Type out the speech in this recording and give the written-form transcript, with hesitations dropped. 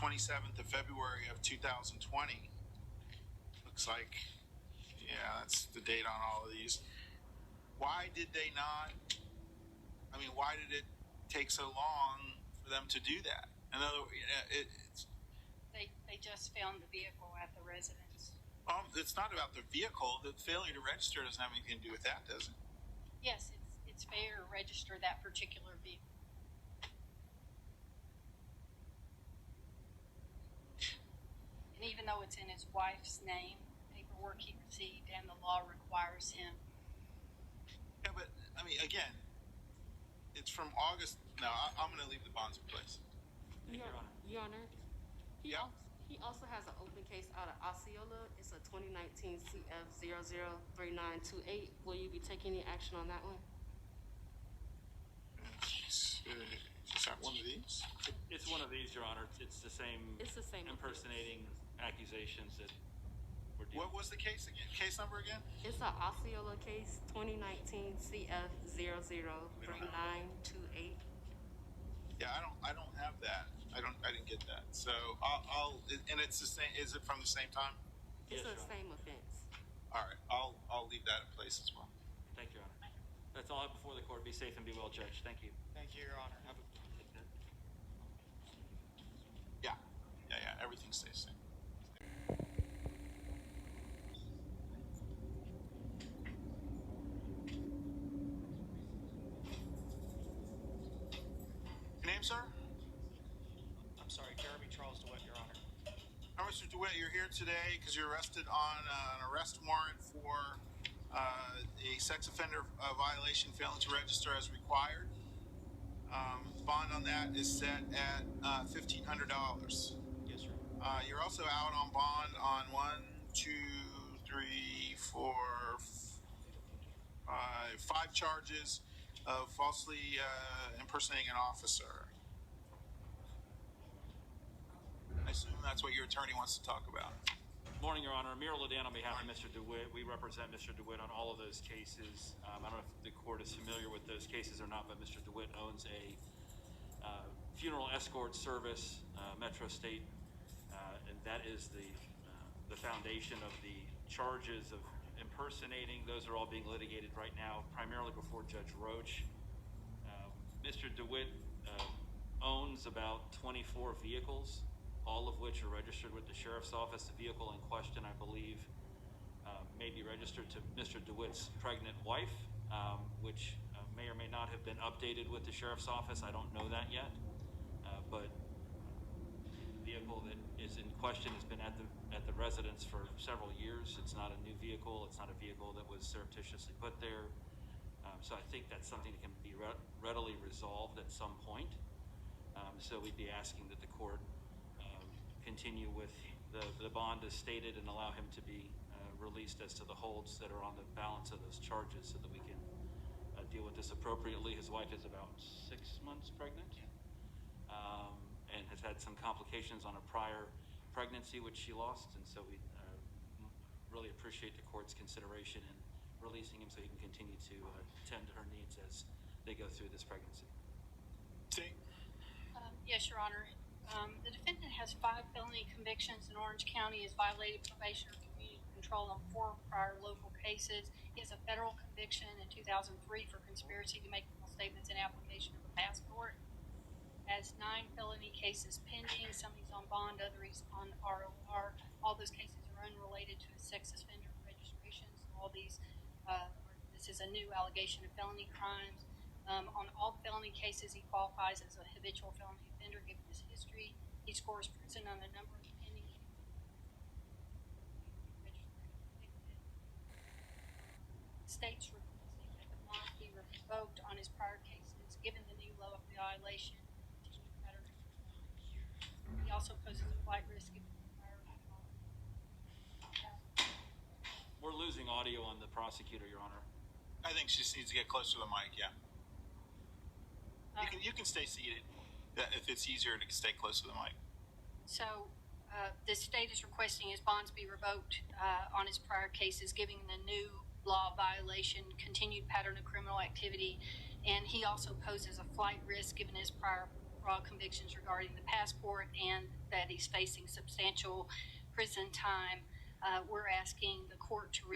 27th of February of 2020. Looks like, yeah, that's the date on all of these. Why did they not, why did it take so long for them to do that? In other words, they just found the vehicle at the residence. It's not about the vehicle. The failure to register doesn't have anything to do with that, does it? Yes, it's fair to register that particular vehicle. And even though it's in his wife's name, paperwork he received and the law requires him. Yeah, but, again, it's from August. No, I'm going to leave the bonds in place. Your Honor. He also has an open case out of Osceola. It's a 2019 CF003928. Will you be taking any action on that one? Is that one of these? It's one of these, Your Honor. It's the same. It's the same impersonating accusations that we're dealing. What was the case again? Case number again? It's an Osceola case, 2019 CF003928. Yeah, I don't have that. I didn't get that. So I'll and it's the same. Is it from the same time? It's Yes, the same offense. All right. I'll leave that in place as well. Thank you, Your Honor. That's all I have before the court. Be safe and be well, Judge. Thank you. Thank you, Your Honor. Have a Yeah. Everything stays the same. Your name, sir? I'm sorry, Jeremy Charles Dewitte, Your Honor. Now, Mr. Dewitte, you're here today because you're arrested on an arrest warrant for a sex offender violation failing to register as required. Bond on that is set at $1,500. Yes, sir. You're also out on bond on 5 charges of falsely impersonating an officer. I assume that's what your attorney wants to talk about. Morning, Your Honor. Amir Ladan on behalf of Mr. Dewitte. We represent Mr. Dewitte on all of those cases. I don't know if the court is familiar with those cases or not, but Mr. Dewitte owns a funeral escort service, Metro State, and that is the foundation of the charges of impersonating. Those are all being litigated right now, primarily before Judge Roach. Mr. Dewitte owns about 24 vehicles, all of which are registered with the Sheriff's Office. The vehicle in question, I believe, may be registered to Mr. DeWitte's pregnant wife, which may or may not have been updated with the Sheriff's Office. I don't know that yet, but the vehicle that is in question has been at the residence for several years. It's not a new vehicle. It's not a vehicle that was surreptitiously put there. So I think that's something that can be readily resolved at some point. So we'd be asking that the court continue with the bond as stated and allow him to be released as to the holds that are on the balance of those charges so that we can deal with this appropriately. His wife is about 6 months pregnant and has had some complications on a prior pregnancy, which she lost. And so we really appreciate the court's consideration in releasing him so he can continue to tend to her needs as they go through this pregnancy. See? Yes, Your Honor. The defendant has 5 felony convictions in Orange County, has violated probation or community control on 4 prior local cases. He has a federal conviction in 2003 for conspiracy to make false statements in application of a passport. Has 9 felony cases pending. Some he's on bond, others on ROR. All those cases are unrelated to his sex offender registration. So all these, this is a new allegation of felony crimes. On all felony cases, he qualifies as a habitual felony offender given his history. He scores prison on a number of pending states requesting that the bond be revoked on his prior cases given the new law violation. He also poses a flight risk given the prior We're losing audio on the prosecutor, Your Honor. I think she just needs to get closer to the mic, yeah. You can stay seated if it's easier to stay close to the mic. So the state is requesting his bonds be revoked on his prior cases, giving the new law violation continued pattern of criminal activity, and he also poses a flight risk given his prior fraud convictions regarding the passport and that he's facing substantial prison time. We're asking the court to